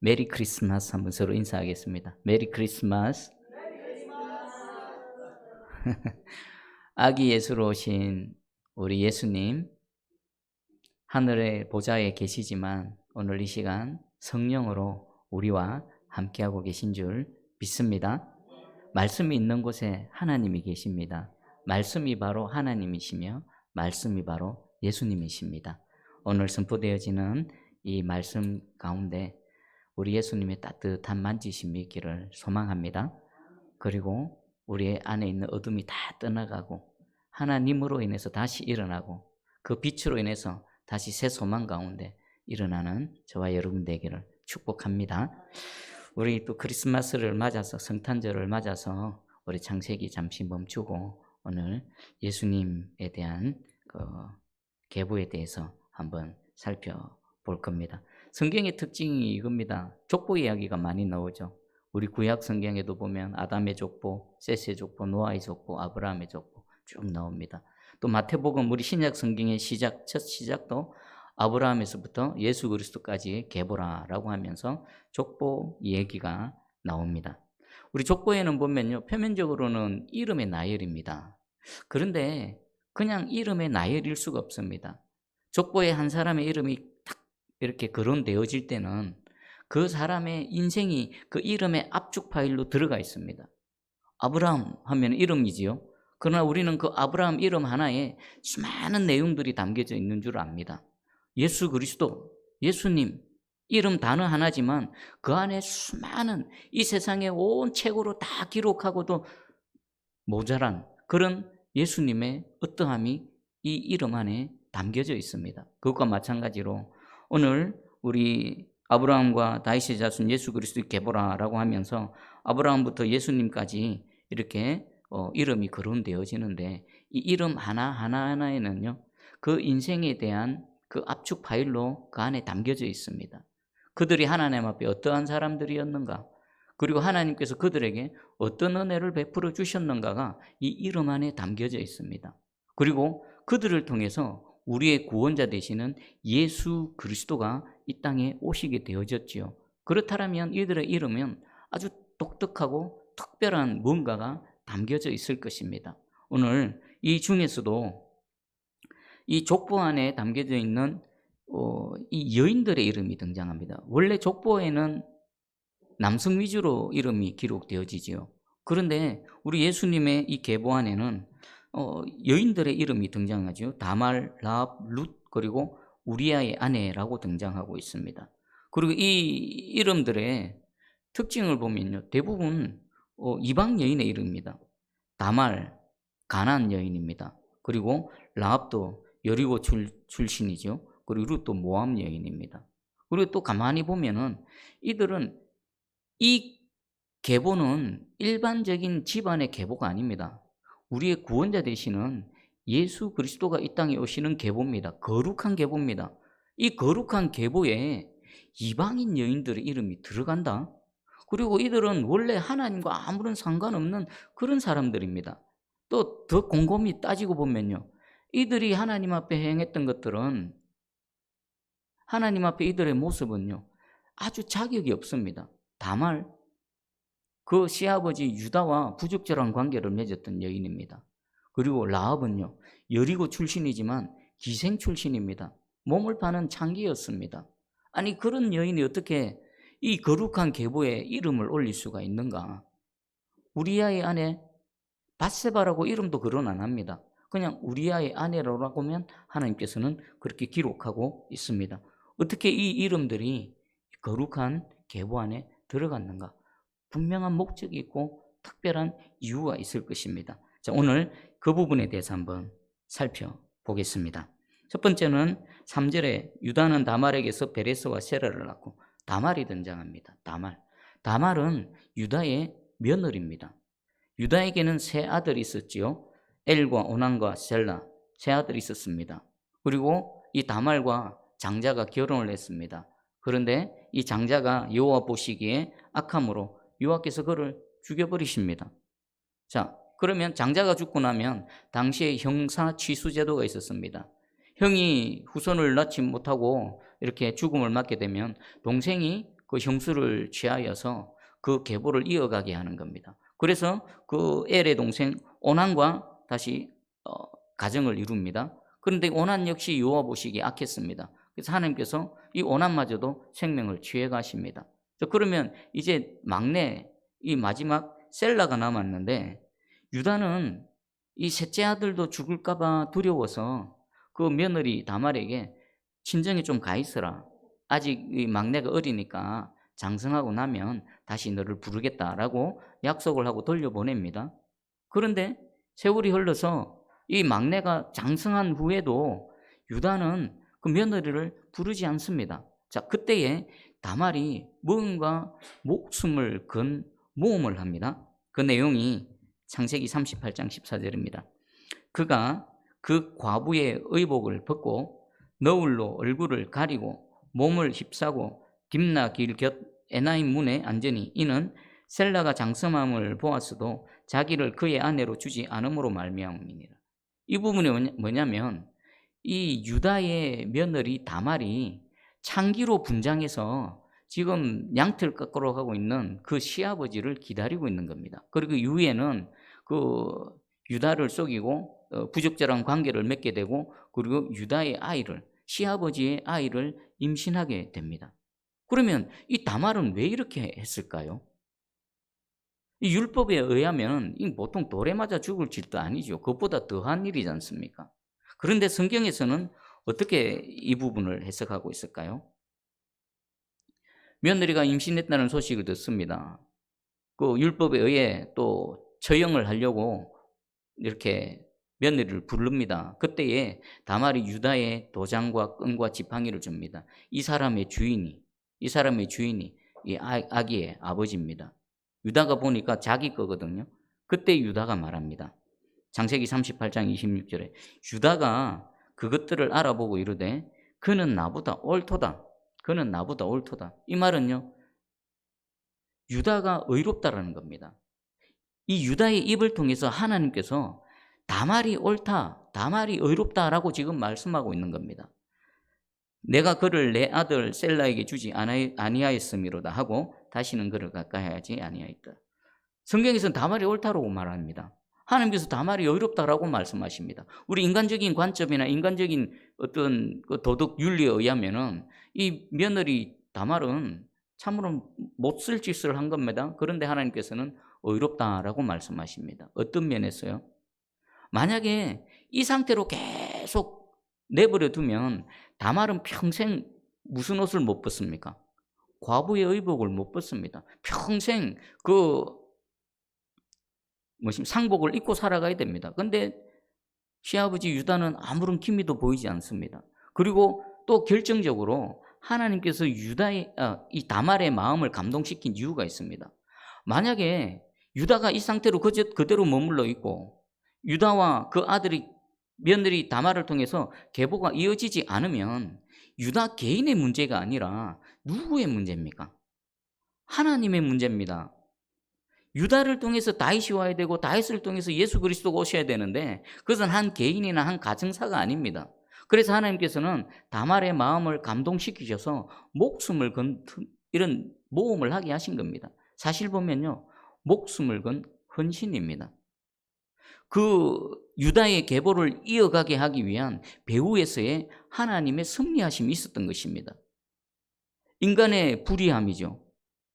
메리 크리스마스 한번 서로 인사하겠습니다. 메리 크리스마스. 아기 예수로 오신 우리 예수님, 하늘의 보좌에 계시지만 오늘 이 시간 성령으로 우리와 함께하고 계신 줄 믿습니다. 말씀이 있는 곳에 하나님이 계십니다. 말씀이 바로 하나님이시며 말씀이 바로 예수님이십니다. 오늘 선포되어지는 이 말씀 가운데 우리 예수님의 따뜻한 만지심이 있기를 소망합니다. 그리고 우리 안에 있는 어둠이 다 떠나가고 하나님으로 인해서 다시 일어나고 그 빛으로 인해서 다시 새 소망 가운데 일어나는 저와 여러분 되기를 축복합니다. 우리 또 크리스마스를 맞아서, 성탄절을 맞아서 우리 창세기 잠시 멈추고 오늘 예수님에 대한 그 계보에 대해서 한번 살펴볼 겁니다. 성경의 특징이 이겁니다. 족보 이야기가 많이 나오죠. 우리 구약 성경에도 보면 아담의 족보, 셋의 족보, 노아의 족보, 아브라함의 족보 쭉 나옵니다. 또 마태복음, 우리 신약 성경의 시작, 첫 시작도 아브라함에서부터 예수 그리스도까지의 계보라라고 하면서 족보 얘기가 나옵니다. 우리 족보에는 보면요, 표면적으로는 이름의 나열입니다. 그런데 그냥 이름의 나열일 수가 없습니다. 족보에 한 사람의 이름이 딱 이렇게 거론되어질 때는 그 사람의 인생이 그 이름의 압축 파일로 들어가 있습니다. 아브라함 하면 이름이지요. 그러나 우리는 그 아브라함 이름 하나에 수많은 내용들이 담겨져 있는 줄 압니다. 예수 그리스도, 예수님, 이름 단어 하나지만 그 안에 수많은 이 세상의 온 책으로 다 기록하고도 모자란 그런 예수님의 어떠함이 이 이름 안에 담겨져 있습니다. 그것과 마찬가지로 오늘 우리 아브라함과 다윗의 자손 예수 그리스도의 계보라라고 하면서 아브라함부터 예수님까지 이렇게 이름이 거론되어지는데 이 이름 하나하나에는요, 그 인생에 대한 그 압축 파일로 그 안에 담겨져 있습니다. 그들이 하나님 앞에 어떠한 사람들이었는가, 그리고 하나님께서 그들에게 어떤 은혜를 베풀어 주셨는가가 이 이름 안에 담겨져 있습니다. 그리고 그들을 통해서 우리의 구원자 되시는 예수 그리스도가 이 땅에 오시게 되어졌지요. 그렇다면 이들의 이름은 아주 독특하고 특별한 뭔가가 담겨져 있을 것입니다. 오늘 이 중에서도 이 족보 안에 담겨져 있는 이 여인들의 이름이 등장합니다. 원래 족보에는 남성 위주로 이름이 기록되어지지요. 그런데 우리 예수님의 이 계보 안에는 여인들의 이름이 등장하죠. 다말, 라합, 룻, 그리고 우리아의 아내라고 등장하고 있습니다. 그리고 이 이름들의 특징을 보면요, 대부분 이방 여인의 이름입니다. 다말, 가나안 여인입니다. 그리고 라합도 여리고 출신이죠. 그리고 룻도 모압 여인입니다. 그리고 또 가만히 보면은 이들은 이 계보는 일반적인 집안의 계보가 아닙니다. 우리의 구원자 되시는 예수 그리스도가 이 땅에 오시는 계보입니다. 거룩한 계보입니다. 이 거룩한 계보에 이방인 여인들의 이름이 들어간다. 그리고 이들은 원래 하나님과 아무런 상관없는 그런 사람들입니다. 또 더 곰곰이 따지고 보면요, 이들이 하나님 앞에 행했던 것들은, 하나님 앞에 이들의 모습은요, 아주 자격이 없습니다. 다말, 그 시아버지 유다와 부적절한 관계를 맺었던 여인입니다. 그리고 라합은요, 여리고 출신이지만 기생 출신입니다. 몸을 파는 창기였습니다. 아니, 그런 여인이 어떻게 이 거룩한 계보에 이름을 올릴 수가 있는가? 우리아의 아내 밧세바라고 이름도 거론 안 합니다. 그냥 우리아의 아내라고 하면 하나님께서는 그렇게 기록하고 있습니다. 어떻게 이 이름들이 거룩한 계보 안에 들어갔는가? 분명한 목적이 있고 특별한 이유가 있을 것입니다. 자, 오늘 그 부분에 대해서 한번 살펴보겠습니다. 첫 번째는 3절에 유다는 다말에게서 베레스와 세라를 낳고, 다말이 등장합니다. 다말은 유다의 며느리입니다. 유다에게는 세 아들이 있었지요. 엘과 오난과 셀라, 세 아들이 있었습니다. 그리고 이 다말과 장자가 결혼을 했습니다. 그런데 이 장자가 여호와 보시기에 악함으로 여호와께서 그를 죽여버리십니다. 자, 그러면 장자가 죽고 나면 당시에 형사 취수 제도가 있었습니다. 형이 후손을 낳지 못하고 이렇게 죽음을 맞게 되면 동생이 그 형수를 취하여서 그 계보를 이어가게 하는 겁니다. 그래서 그 엘의 동생 오난과 다시 가정을 이룹니다. 그런데 오난 역시 여호와 보시기에 악했습니다. 그래서 하나님께서 이 오난마저도 생명을 취해 가십니다. 그러면 이제 막내 이 마지막 셀라가 남았는데, 유다는 이 셋째 아들도 죽을까 봐 두려워서 그 며느리 다말에게 친정에 좀 가 있어라. 아직 이 막내가 어리니까 장성하고 나면 다시 너를 부르겠다라고 약속을 하고 돌려보냅니다. 그런데 세월이 흘러서 이 막내가 장성한 후에도 유다는 그 며느리를 부르지 않습니다. 자, 그때에 다말이 뭔가 목숨을 건 모험을 합니다. 그 내용이 창세기 38장 14절입니다. 그가 그 과부의 의복을 벗고 너울로 얼굴을 가리고 몸을 휩싸고 딥나 길 곁 에나임 문에 앉으니 이는 셀라가 장성함을 보았어도 자기를 그의 아내로 주지 않음으로 말미암음이니라. 이 부분이 뭐냐면 이 유다의 며느리 다말이 창기로 분장해서 지금 양털 깎으러 가고 있는 그 시아버지를 기다리고 있는 겁니다. 그리고 이후에는 그 유다를 속이고 부적절한 관계를 맺게 되고, 그리고 유다의 아이를, 시아버지의 아이를 임신하게 됩니다. 그러면 이 다말은 왜 이렇게 했을까요? 이 율법에 의하면 보통 돌에 맞아 죽을 짓도 아니죠. 그것보다 더한 일이지 않습니까? 그런데 성경에서는 어떻게 이 부분을 해석하고 있을까요? 며느리가 임신했다는 소식을 듣습니다. 그 율법에 의해 또 처형을 하려고 이렇게 며느리를 부릅니다. 그때에 다말이 유다의 도장과 끈과 지팡이를 줍니다. 이 사람의 주인이 이 아기의 아버지입니다. 유다가 보니까 자기 거거든요. 그때 유다가 말합니다. 창세기 38장 26절에 유다가 그것들을 알아보고 이르되 그는 나보다 옳도다. 그는 나보다 옳도다. 이 말은요, 유다가 의롭다라는 겁니다. 이 유다의 입을 통해서 하나님께서 다말이 옳다, 다말이 의롭다라고 지금 말씀하고 있는 겁니다. 내가 그를 내 아들 셀라에게 주지 아니하였음이로다 하고 다시는 그를 가까이 하지 아니하였다. 성경에서는 다말이 옳다라고 말합니다. 하나님께서 다말이 의롭다라고 말씀하십니다. 우리 인간적인 관점이나 인간적인 어떤 그 도덕 윤리에 의하면은 이 며느리 다말은 참으로 못 쓸 짓을 한 겁니다. 그런데 하나님께서는 의롭다라고 말씀하십니다. 어떤 면에서요? 만약에 이 상태로 계속 내버려 두면 다말은 평생 무슨 옷을 못 벗습니까? 과부의 의복을 못 벗습니다. 평생 그 상복을 입고 살아가야 됩니다. 그런데 시아버지 유다는 아무런 기미도 보이지 않습니다. 그리고 또 결정적으로 하나님께서 이 다말의 마음을 감동시킨 이유가 있습니다. 만약에 유다가 이 상태로 그대로 머물러 있고 유다와 그 며느리 다말을 통해서 계보가 이어지지 않으면 유다 개인의 문제가 아니라 누구의 문제입니까? 하나님의 문제입니다. 유다를 통해서 다윗이 와야 되고 다윗을 통해서 예수 그리스도가 오셔야 되는데 그것은 한 개인이나 한 가정사가 아닙니다. 그래서 하나님께서는 다말의 마음을 감동시키셔서 목숨을 건 이런 모험을 하게 하신 겁니다. 사실 보면요, 목숨을 건 헌신입니다. 그 유다의 계보를 이어가게 하기 위한 배후에서의 하나님의 섭리하심이 있었던 것입니다. 인간의 불의함이죠.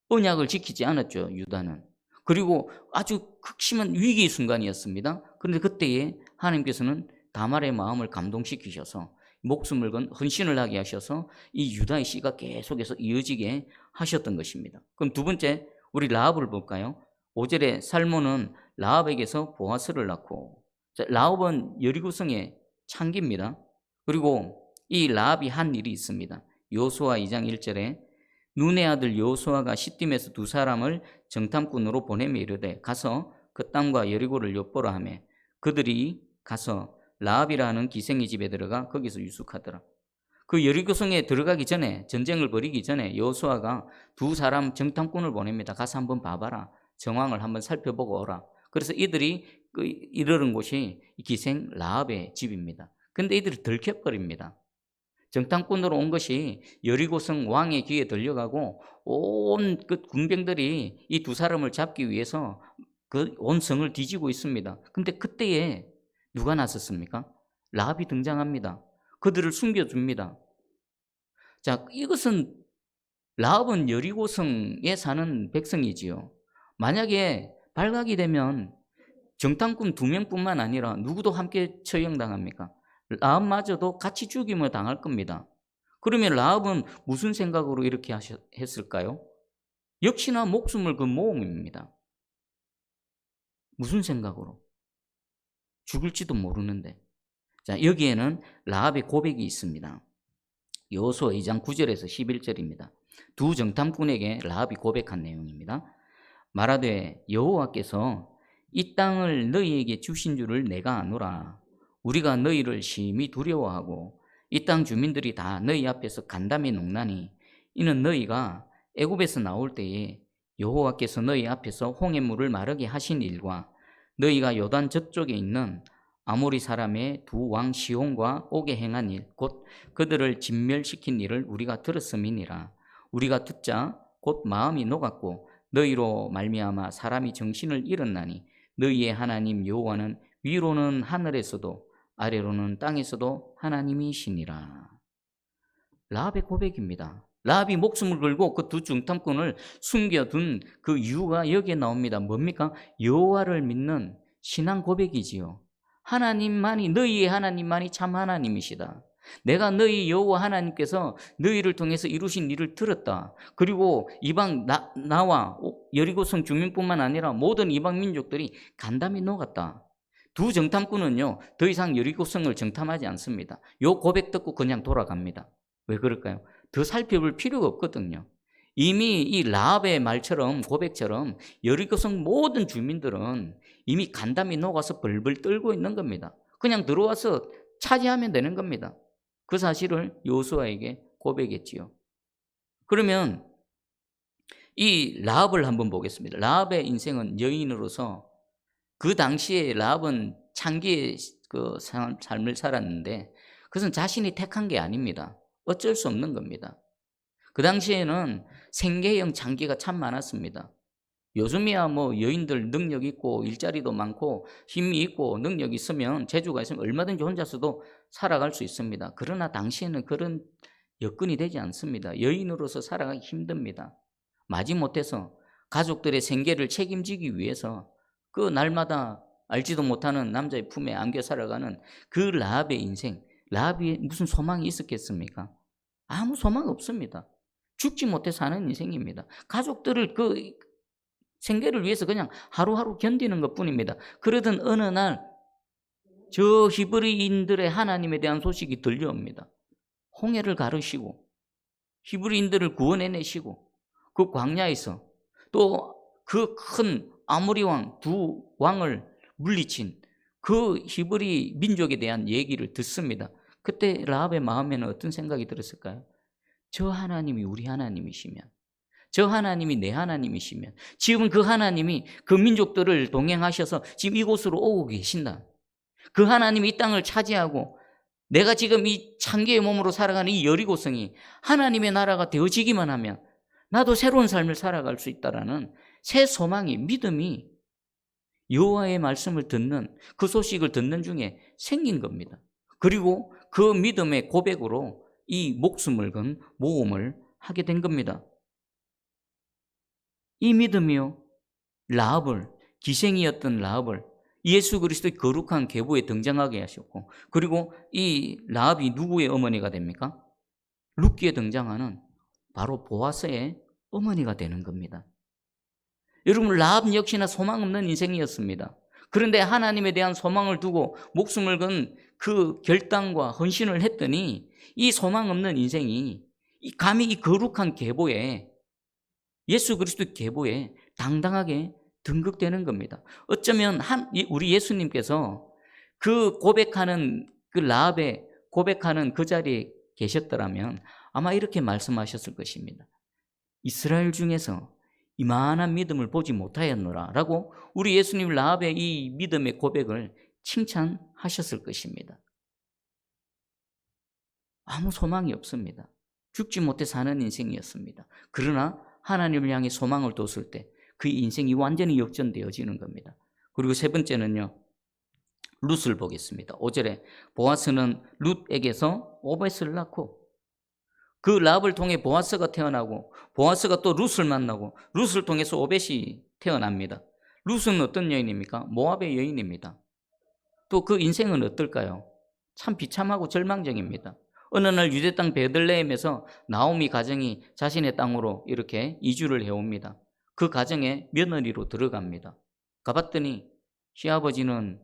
언약을 지키지 않았죠, 유다는. 그리고 아주 극심한 위기의 순간이었습니다. 그런데 그때에 하나님께서는 다말의 마음을 감동시키셔서 목숨을 건 헌신을 하게 하셔서 이 유다의 씨가 계속해서 이어지게 하셨던 것입니다. 그럼 두 번째, 우리 라합을 볼까요? 5절에 살몬은 라합에게서 보아스를 낳고, 라합은 여리고성의 창기입니다. 그리고 이 라합이 한 일이 있습니다. 여호수아 2장 1절에 눈의 아들 여호수아가 시딤에서 두 사람을 정탐꾼으로 보내며 이르되 가서 그 땅과 여리고를 엿보라 하며 그들이 가서 라합이라 하는 기생의 집에 들어가 거기서 유숙하더라. 그 여리고성에 들어가기 전에, 전쟁을 벌이기 전에 여호수아가 두 사람 정탐꾼을 보냅니다. 가서 한번 봐봐라. 정황을 한번 살펴보고 오라. 그래서 이들이 이르는 곳이 기생 라합의 집입니다. 근데 이들이 들켜버립니다. 정탐꾼으로 온 것이 여리고성 왕의 귀에 들려가고 온 그 군병들이 이 두 사람을 잡기 위해서 그 온 성을 뒤지고 있습니다. 근데 그때에 누가 나섰습니까? 라합이 등장합니다. 그들을 숨겨줍니다. 자, 이것은 라합은 여리고성에 사는 백성이지요. 만약에 발각이 되면 정탐꾼 2명뿐만 아니라 누구도 함께 처형당합니까? 라합마저도 같이 죽임을 당할 겁니다. 그러면 라합은 무슨 생각으로 이렇게 했을까요? 역시나 목숨을 건 모험입니다. 무슨 생각으로? 죽을지도 모르는데. 자, 여기에는 라합의 고백이 있습니다. 여호수아 2장 9절에서 11절입니다. 두 정탐꾼에게 라합이 고백한 내용입니다. 말하되 여호와께서 이 땅을 너희에게 주신 줄을 내가 아노라. 우리가 너희를 심히 두려워하고 이 땅 주민들이 다 너희 앞에서 간담이 녹나니 이는 너희가 애굽에서 나올 때에 여호와께서 너희 앞에서 홍해물을 마르게 하신 일과 너희가 요단 저쪽에 있는 아모리 사람의 두 왕 시온과 옥에 행한 일, 곧 그들을 진멸시킨 일을 우리가 들었음이니라. 우리가 듣자 곧 마음이 녹았고 너희로 말미암아 사람이 정신을 잃었나니 너희의 하나님 여호와는 위로는 하늘에서도 아래로는 땅에서도 하나님이시니라. 라합의 고백입니다. 라합이 목숨을 걸고 그 두 정탐꾼을 숨겨둔 그 이유가 여기에 나옵니다. 뭡니까? 여호와를 믿는 신앙 고백이지요. 하나님만이, 너희의 하나님만이 참 하나님이시다. 내가 너희 여호와 하나님께서 너희를 통해서 이루신 일을 들었다. 그리고 이방 나와 여리고성 주민뿐만 아니라 모든 이방 민족들이 간담이 녹았다. 두 정탐꾼은요, 더 이상 여리고성을 정탐하지 않습니다. 요 고백 듣고 그냥 돌아갑니다. 왜 그럴까요? 더 살펴볼 필요가 없거든요. 이미 이 라합의 말처럼, 고백처럼 여리고성 모든 주민들은 이미 간담이 녹아서 벌벌 떨고 있는 겁니다. 그냥 들어와서 차지하면 되는 겁니다. 그 사실을 여호수아에게 고백했지요. 그러면 이 라합을 한번 보겠습니다. 라합의 인생은 여인으로서 그 당시에 라합은 창기의 그 삶을 살았는데 그것은 자신이 택한 게 아닙니다. 어쩔 수 없는 겁니다. 그 당시에는 생계형 창기가 참 많았습니다. 요즘이야 뭐 여인들 능력 있고 일자리도 많고 힘이 있고 능력이 있으면 재주가 있으면 얼마든지 혼자서도 살아갈 수 있습니다. 그러나 당시에는 그런 여건이 되지 않습니다. 여인으로서 살아가기 힘듭니다. 마지못해서 가족들의 생계를 책임지기 위해서 그 날마다 알지도 못하는 남자의 품에 안겨 살아가는 그 라합의 인생, 라합이 무슨 소망이 있었겠습니까? 아무 소망 없습니다. 죽지 못해 사는 인생입니다. 가족들을 그 생계를 위해서 그냥 하루하루 견디는 것뿐입니다. 그러던 어느 날 저 히브리인들의 하나님에 대한 소식이 들려옵니다. 홍해를 가르시고 히브리인들을 구원해내시고 그 광야에서 또 그 큰 아모리 왕 두 왕을 물리친 그 히브리 민족에 대한 얘기를 듣습니다. 그때 라합의 마음에는 어떤 생각이 들었을까요? 저 하나님이 우리 하나님이시면, 저 하나님이 내 하나님이시면, 지금 그 하나님이 그 민족들을 동행하셔서 지금 이곳으로 오고 계신다. 그 하나님이 이 땅을 차지하고 내가 지금 이 창기의 몸으로 살아가는 이 여리고성이 하나님의 나라가 되어지기만 하면 나도 새로운 삶을 살아갈 수 있다라는 새 소망이, 믿음이 여호와의 말씀을 듣는, 그 소식을 듣는 중에 생긴 겁니다. 그리고 그 믿음의 고백으로 이 목숨을 건 모험을 하게 된 겁니다. 이 믿음이요, 라합을, 기생이었던 라합을 예수 그리스도의 거룩한 계보에 등장하게 하셨고, 그리고 이 라합이 누구의 어머니가 됩니까? 룻기에 등장하는 바로 보아스의 어머니가 되는 겁니다. 여러분, 라합 역시나 소망 없는 인생이었습니다. 그런데 하나님에 대한 소망을 두고 목숨을 건 그 결단과 헌신을 했더니 이 소망 없는 인생이 감히 이 거룩한 계보에, 예수 그리스도의 계보에 당당하게 등극되는 겁니다. 어쩌면 우리 예수님께서 그 고백하는, 그 라합의 고백하는 그 자리에 계셨더라면 아마 이렇게 말씀하셨을 것입니다. 이스라엘 중에서 이만한 믿음을 보지 못하였노라 라고 우리 예수님 라합의 이 믿음의 고백을 칭찬하셨을 것입니다. 아무 소망이 없습니다. 죽지 못해 사는 인생이었습니다. 그러나 하나님을 향해 소망을 뒀을 때 그 인생이 완전히 역전되어지는 겁니다. 그리고 세 번째는요, 룻을 보겠습니다. 5절에 보아스는 룻에게서 오벳을 낳고 그 랍을 통해 보아스가 태어나고 보아스가 또 룻을 만나고 룻을 통해서 오벳이 태어납니다. 룻은 어떤 여인입니까? 모압의 여인입니다. 또 그 인생은 어떨까요? 참 비참하고 절망적입니다. 어느 날 유대 땅 베들레헴에서 나오미 가정이 자신의 땅으로 이렇게 이주를 해옵니다. 그 가정에 며느리로 들어갑니다. 가봤더니 시아버지는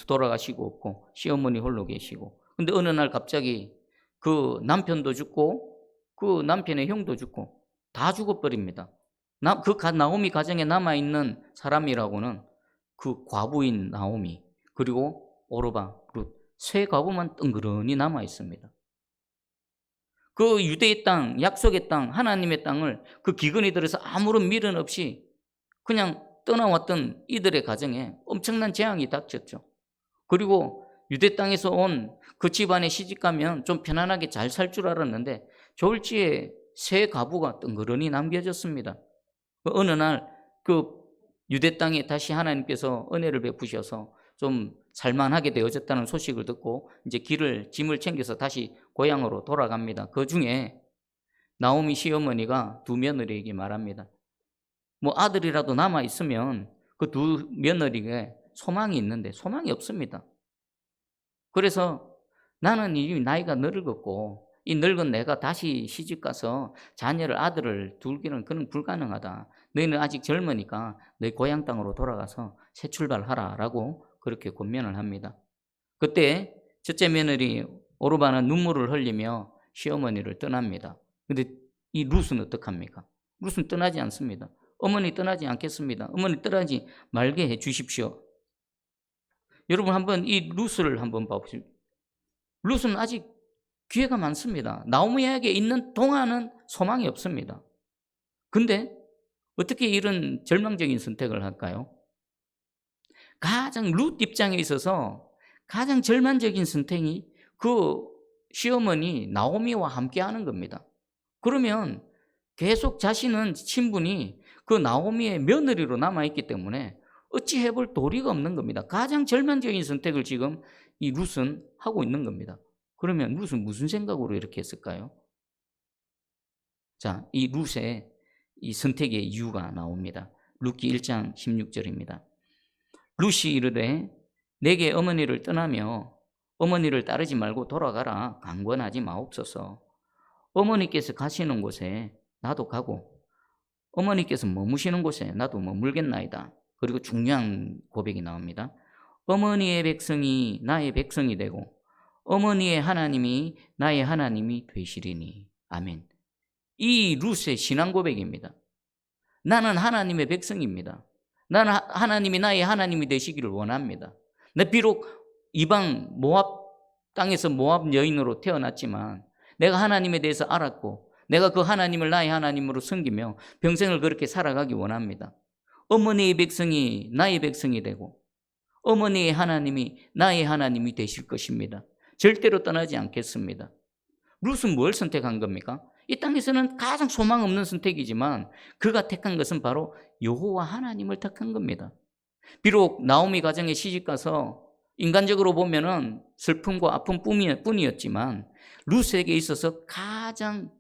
돌아가시고 없고 시어머니 홀로 계시고, 근데 어느 날 갑자기 그 남편도 죽고 그 남편의 형도 죽고 다 죽어버립니다. 그 나오미 가정에 남아있는 사람이라고는 그 과부인 나오미, 그리고 오르바, 룻, 세 과부만 뜬그러니 남아있습니다. 그 유대의 땅, 약속의 땅, 하나님의 땅을 그 기근이 들어서 아무런 미련 없이 그냥 떠나왔던 이들의 가정에 엄청난 재앙이 닥쳤죠. 그리고 유대 땅에서 온 그 집안에 시집가면 좀 편안하게 잘 살 줄 알았는데 졸지에 세 가부가 뜬그러니 남겨졌습니다. 어느 날 그 유대 땅에 다시 하나님께서 은혜를 베푸셔서 좀 살만하게 되어졌다는 소식을 듣고 이제 짐을 챙겨서 다시 고향으로 돌아갑니다. 그 중에 나오미 시어머니가 두 며느리에게 말합니다. 뭐 아들이라도 남아 있으면 그 두 며느리에게 소망이 있는데 소망이 없습니다. 그래서 나는 이미 나이가 늙었고 이 늙은 내가 다시 시집가서 아들을 둘기는 그는 불가능하다. 너희는 아직 젊으니까 너희 고향 땅으로 돌아가서 새 출발하라라고 그렇게 권면을 합니다. 그때 첫째 며느리 오르바는 눈물을 흘리며 시어머니를 떠납니다. 그런데 이 룻은 어떡합니까? 룻은 떠나지 않습니다. 어머니 떠나지 않겠습니다. 어머니 떠나지 말게 해 주십시오. 여러분 한번 이 룻을 한번 봐보십시오. 룻은 아직 기회가 많습니다. 나오미에게 있는 동안은 소망이 없습니다. 근데 어떻게 이런 절망적인 선택을 할까요? 가장 룻 입장에 있어서 가장 절망적인 선택이 그 시어머니 나오미와 함께 하는 겁니다. 그러면 계속 자신은 신분이 그 나오미의 며느리로 남아있기 때문에 어찌 해볼 도리가 없는 겁니다. 가장 절망적인 선택을 지금 이 룻은 하고 있는 겁니다. 그러면 룻은 무슨 생각으로 이렇게 했을까요? 자, 이 룻의 이 선택의 이유가 나옵니다. 룻기 1장 16절입니다. 룻이 이르되 내게 어머니를 떠나며 어머니를 따르지 말고 돌아가라 강권하지 마옵소서. 어머니께서 가시는 곳에 나도 가고 어머니께서 머무시는 곳에 나도 머물겠나이다. 그리고 중요한 고백이 나옵니다. 어머니의 백성이 나의 백성이 되고 어머니의 하나님이 나의 하나님이 되시리니. 아멘. 이 룻의 신앙 고백입니다. 나는 하나님의 백성입니다. 나는 하나님이 나의 하나님이 되시기를 원합니다. 내 비록 이방 모압 땅에서 모압 여인으로 태어났지만 내가 하나님에 대해서 알았고 내가 그 하나님을 나의 하나님으로 섬기며 평생을 그렇게 살아가기 원합니다. 어머니의 백성이 나의 백성이 되고 어머니의 하나님이 나의 하나님이 되실 것입니다. 절대로 떠나지 않겠습니다. 룻은 뭘 선택한 겁니까? 이 땅에서는 가장 소망 없는 선택이지만 그가 택한 것은 바로 여호와 하나님을 택한 겁니다. 비록 나오미 가정에 시집가서 인간적으로 보면은 슬픔과 아픔뿐이었지만 룻에게 있어서 가장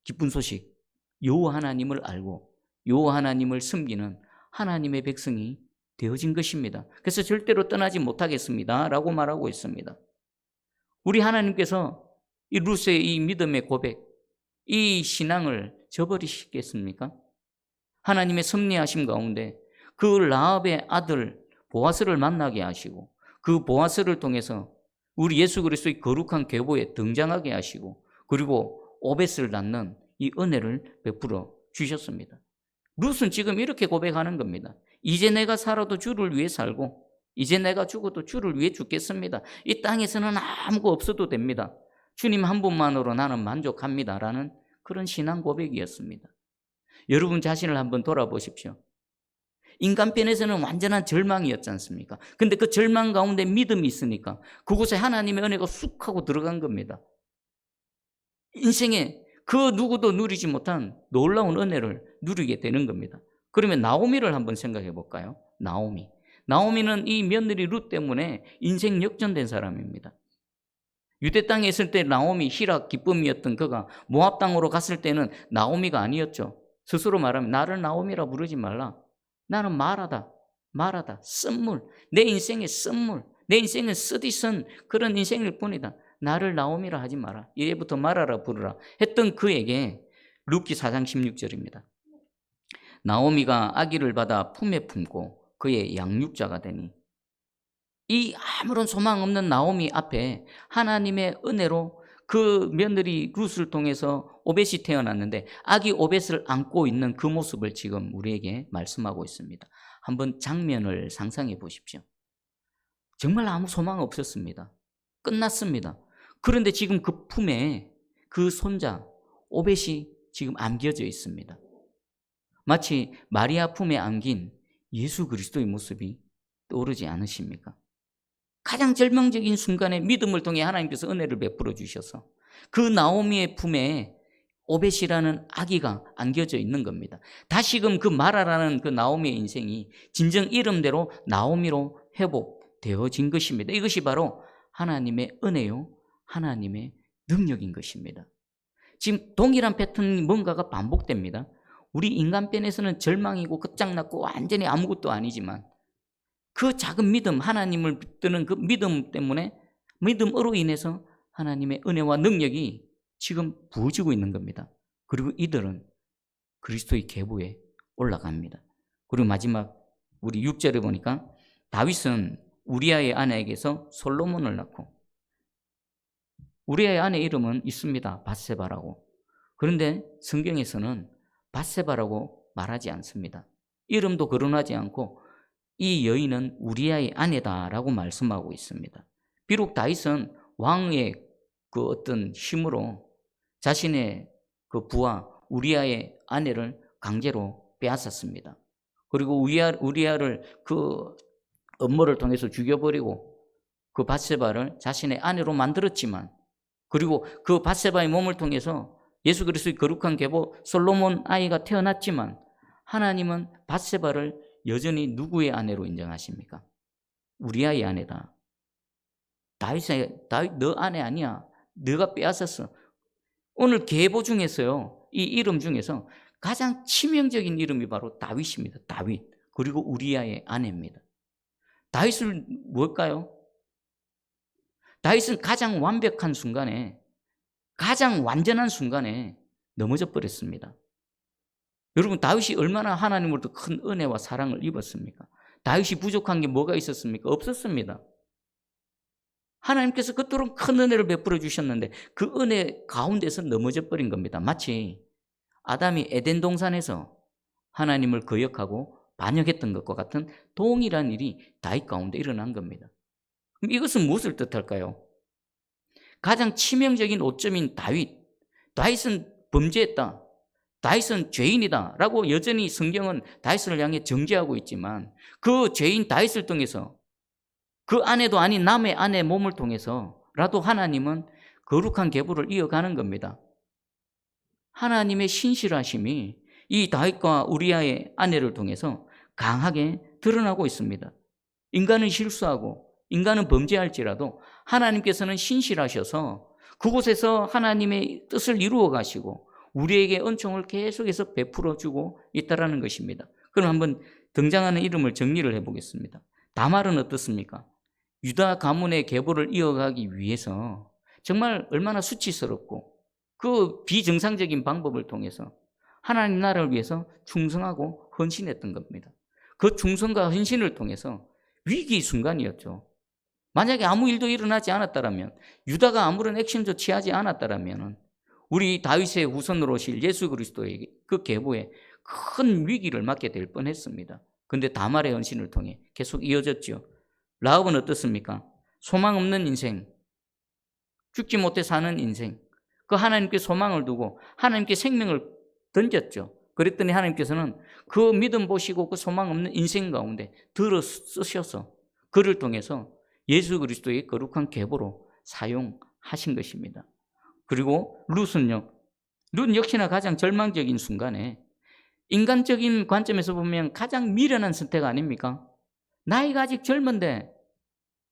기쁜 소식, 여호와 하나님을 알고 여호와 하나님을 섬기는 하나님의 백성이 되어진 것입니다. 그래서 절대로 떠나지 못하겠습니다 라고 말하고 있습니다. 우리 하나님께서 이 룻의 이 믿음의 고백, 이 신앙을 저버리시겠습니까? 하나님의 섭리하심 가운데 그 라합의 아들 보아스를 만나게 하시고 그 보아스를 통해서 우리 예수 그리스도의 거룩한 계보에 등장하게 하시고 그리고 오벳을 낳는 이 은혜를 베풀어 주셨습니다. 룻은 지금 이렇게 고백하는 겁니다. 이제 내가 살아도 주를 위해 살고 이제 내가 죽어도 주를 위해 죽겠습니다. 이 땅에서는 아무것도 없어도 됩니다. 주님 한 분만으로 나는 만족합니다 라는 그런 신앙 고백이었습니다. 여러분 자신을 한번 돌아보십시오. 인간편에서는 완전한 절망이었지 않습니까? 근데 그 절망 가운데 믿음이 있으니까 그곳에 하나님의 은혜가 쑥 하고 들어간 겁니다. 인생에 그 누구도 누리지 못한 놀라운 은혜를 누리게 되는 겁니다. 그러면 나오미를 한번 생각해 볼까요? 나오미는 이 며느리 룻 때문에 인생 역전된 사람입니다. 유대 땅에 있을 때 나오미, 희락, 기쁨이었던 그가 모압 땅으로 갔을 때는 나오미가 아니었죠. 스스로 말하면 나를 나오미라 부르지 말라. 나는 마라다, 쓴물. 내 인생의 쓴물. 내 인생은 쓰디쓴 그런 인생일 뿐이다. 나를 나오미라 하지 마라. 이제부터 마라라 부르라 했던 그에게 룻기 4장 16절입니다. 나오미가 아기를 받아 품에 품고 그의 양육자가 되니 이 아무런 소망 없는 나오미 앞에 하나님의 은혜로 그 며느리 룻을 통해서 오벳이 태어났는데 아기 오벳을 안고 있는 그 모습을 지금 우리에게 말씀하고 있습니다. 한번 장면을 상상해 보십시오. 정말 아무 소망 없었습니다. 끝났습니다. 그런데 지금 그 품에 그 손자 오벳이 지금 안겨져 있습니다. 마치 마리아 품에 안긴 예수 그리스도의 모습이 떠오르지 않으십니까? 가장 절망적인 순간에 믿음을 통해 하나님께서 은혜를 베풀어 주셔서 그 나오미의 품에 오벳이라는 아기가 안겨져 있는 겁니다. 다시금 그 마라라는 그 나오미의 인생이 진정 이름대로 나오미로 회복되어진 것입니다. 이것이 바로 하나님의 은혜요, 하나님의 능력인 것입니다. 지금 동일한 패턴이 뭔가가 반복됩니다. 우리 인간편에서는 절망이고 끝장났고 완전히 아무것도 아니지만 그 작은 믿음, 하나님을 믿는 그 믿음 때문에 믿음으로 인해서 하나님의 은혜와 능력이 지금 부어지고 있는 겁니다. 그리고 이들은 그리스도의 계보에 올라갑니다. 그리고 마지막 우리 6절에 보니까 다윗은 우리아의 아내에게서 솔로몬을 낳고, 우리아의 아내 이름은 있습니다. 밧세바라고. 그런데 성경에서는 밧세바라고 말하지 않습니다. 이름도 거론하지 않고 이 여인은 우리아의 아내다라고 말씀하고 있습니다. 비록 다윗은 왕의 그 어떤 힘으로 자신의 그 부하 우리아의 아내를 강제로 빼앗았습니다. 그리고 우리아를 그 음모를 통해서 죽여버리고 그 밧세바를 자신의 아내로 만들었지만, 그리고 그 밧세바의 몸을 통해서 예수 그리스도의 거룩한 계보 솔로몬 아이가 태어났지만 하나님은 밧세바를 여전히 누구의 아내로 인정하십니까? 우리아의 아내다. 다윗 너 아내 아니야. 너가 빼앗았어. 오늘 계보 중에서요, 이 이름 중에서 가장 치명적인 이름이 바로 다윗입니다. 다윗. 그리고 우리아의 아내입니다. 다윗은 뭘까요? 다윗은 가장 완벽한 순간에, 가장 완전한 순간에 넘어져 버렸습니다. 여러분, 다윗이 얼마나 하나님으로부터 큰 은혜와 사랑을 입었습니까? 다윗이 부족한 게 뭐가 있었습니까? 없었습니다. 하나님께서 그토록 큰 은혜를 베풀어 주셨는데 그 은혜 가운데서 넘어져 버린 겁니다. 마치 아담이 에덴 동산에서 하나님을 거역하고 반역했던 것과 같은 동일한 일이 다윗 가운데 일어난 겁니다. 그럼 이것은 무엇을 뜻할까요? 가장 치명적인 오점인 다윗은 범죄했다, 다윗은 죄인이다 라고 여전히 성경은 다윗을 향해 정죄하고 있지만, 그 죄인 다윗을 통해서, 그 아내도 아닌 남의 아내 몸을 통해서라도 하나님은 거룩한 계보를 이어가는 겁니다. 하나님의 신실하심이 이 다윗과 우리아의 아내를 통해서 강하게 드러나고 있습니다. 인간은 실수하고 인간은 범죄할지라도 하나님께서는 신실하셔서 그곳에서 하나님의 뜻을 이루어 가시고 우리에게 은총을 계속해서 베풀어 주고 있다는 것입니다. 그럼 한번 등장하는 이름을 정리를 해보겠습니다. 다말은 어떻습니까? 유다 가문의 계보를 이어가기 위해서 정말 얼마나 수치스럽고 그 비정상적인 방법을 통해서 하나님 나라를 위해서 충성하고 헌신했던 겁니다. 그 충성과 헌신을 통해서 위기 순간이었죠. 만약에 아무 일도 일어나지 않았다면, 유다가 아무런 액션도 취하지 않았다면 우리 다윗의 후손으로 오실 예수 그리스도의 그 계보에 큰 위기를 맞게 될 뻔했습니다. 그런데 다말의 헌신을 통해 계속 이어졌죠. 라합은 어떻습니까? 소망 없는 인생, 죽지 못해 사는 인생, 그 하나님께 소망을 두고 하나님께 생명을 던졌죠. 그랬더니 하나님께서는 그 믿음 보시고 그 소망 없는 인생 가운데 들어 쓰셔서 그를 통해서 예수 그리스도의 거룩한 계보로 사용하신 것입니다. 그리고 룻은요. 룻 역시나 가장 절망적인 순간에 인간적인 관점에서 보면 가장 미련한 선택 아닙니까? 나이가 아직 젊은데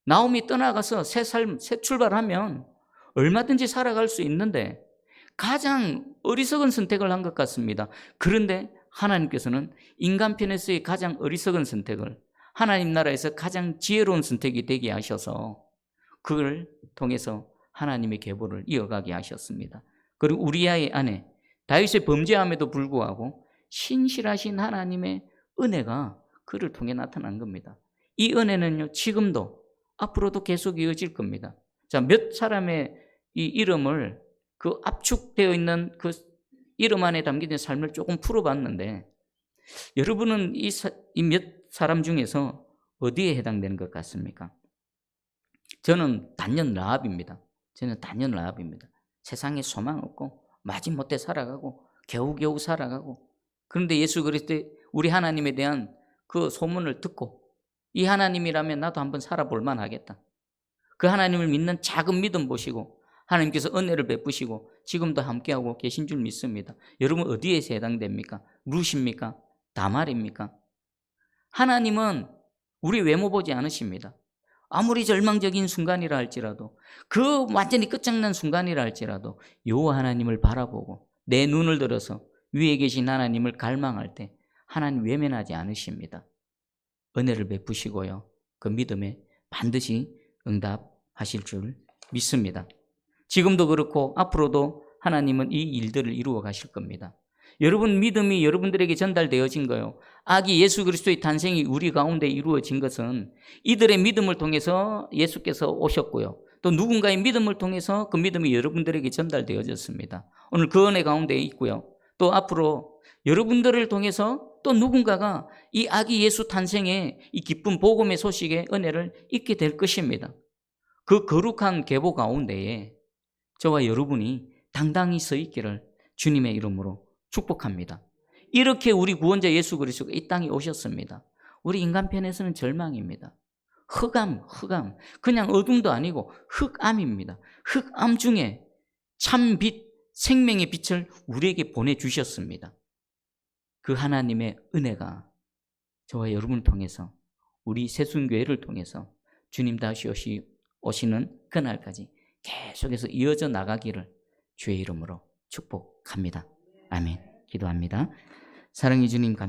나오미 떠나가서 새 삶, 새 출발하면 얼마든지 살아갈 수 있는데 가장 어리석은 선택을 한 것 같습니다. 그런데 하나님께서는 인간 편에서의 가장 어리석은 선택을 하나님 나라에서 가장 지혜로운 선택이 되게 하셔서 그걸 통해서 하나님의 계보를 이어가게 하셨습니다. 그리고 우리아의 아내 다윗의 범죄함에도 불구하고 신실하신 하나님의 은혜가 그를 통해 나타난 겁니다. 이 은혜는요, 지금도 앞으로도 계속 이어질 겁니다. 자, 몇 사람의 이 이름을 그 압축되어 있는 그 이름 안에 담긴 삶을 조금 풀어봤는데 여러분은 이 몇 사람 중에서 어디에 해당되는 것 같습니까? 저는 단연 라합입니다. 세상에 소망 없고 마지못해 살아가고 겨우겨우 살아가고 그런데 예수 그리스도의 우리 하나님에 대한 그 소문을 듣고 이 하나님이라면 나도 한번 살아볼 만하겠다. 그 하나님을 믿는 작은 믿음 보시고 하나님께서 은혜를 베푸시고 지금도 함께하고 계신 줄 믿습니다. 여러분 어디에서 해당됩니까? 룻입니까? 다말입니까? 하나님은 우리 외모 보지 않으십니다. 아무리 절망적인 순간이라 할지라도 그 완전히 끝장난 순간이라 할지라도 요 하나님을 바라보고 내 눈을 들어서 위에 계신 하나님을 갈망할 때 하나님 외면하지 않으십니다. 은혜를 베푸시고요. 그 믿음에 반드시 응답하실 줄 믿습니다. 지금도 그렇고 앞으로도 하나님은 이 일들을 이루어 가실 겁니다. 여러분 믿음이 여러분들에게 전달되어진 거요. 아기 예수 그리스도의 탄생이 우리 가운데 이루어진 것은 이들의 믿음을 통해서 예수께서 오셨고요. 또 누군가의 믿음을 통해서 그 믿음이 여러분들에게 전달되어졌습니다. 오늘 그 은혜 가운데 있고요. 또 앞으로 여러분들을 통해서 또 누군가가 이 아기 예수 탄생의 이 기쁜 복음의 소식의 은혜를 잊게 될 것입니다. 그 거룩한 계보 가운데에 저와 여러분이 당당히 서 있기를 주님의 이름으로 축복합니다. 이렇게 우리 구원자 예수 그리스도가 이 땅에 오셨습니다. 우리 인간편에서는 절망입니다. 흑암, 그냥 어둠도 아니고 흑암입니다. 흑암 중에 참 빛, 생명의 빛을 우리에게 보내주셨습니다. 그 하나님의 은혜가 저와 여러분을 통해서 우리 새순교회를 통해서 주님 다시 오시는 그날까지 계속해서 이어져 나가기를 주의 이름으로 축복합니다. 아멘. 기도합니다. 사랑의 주님 감사합니다.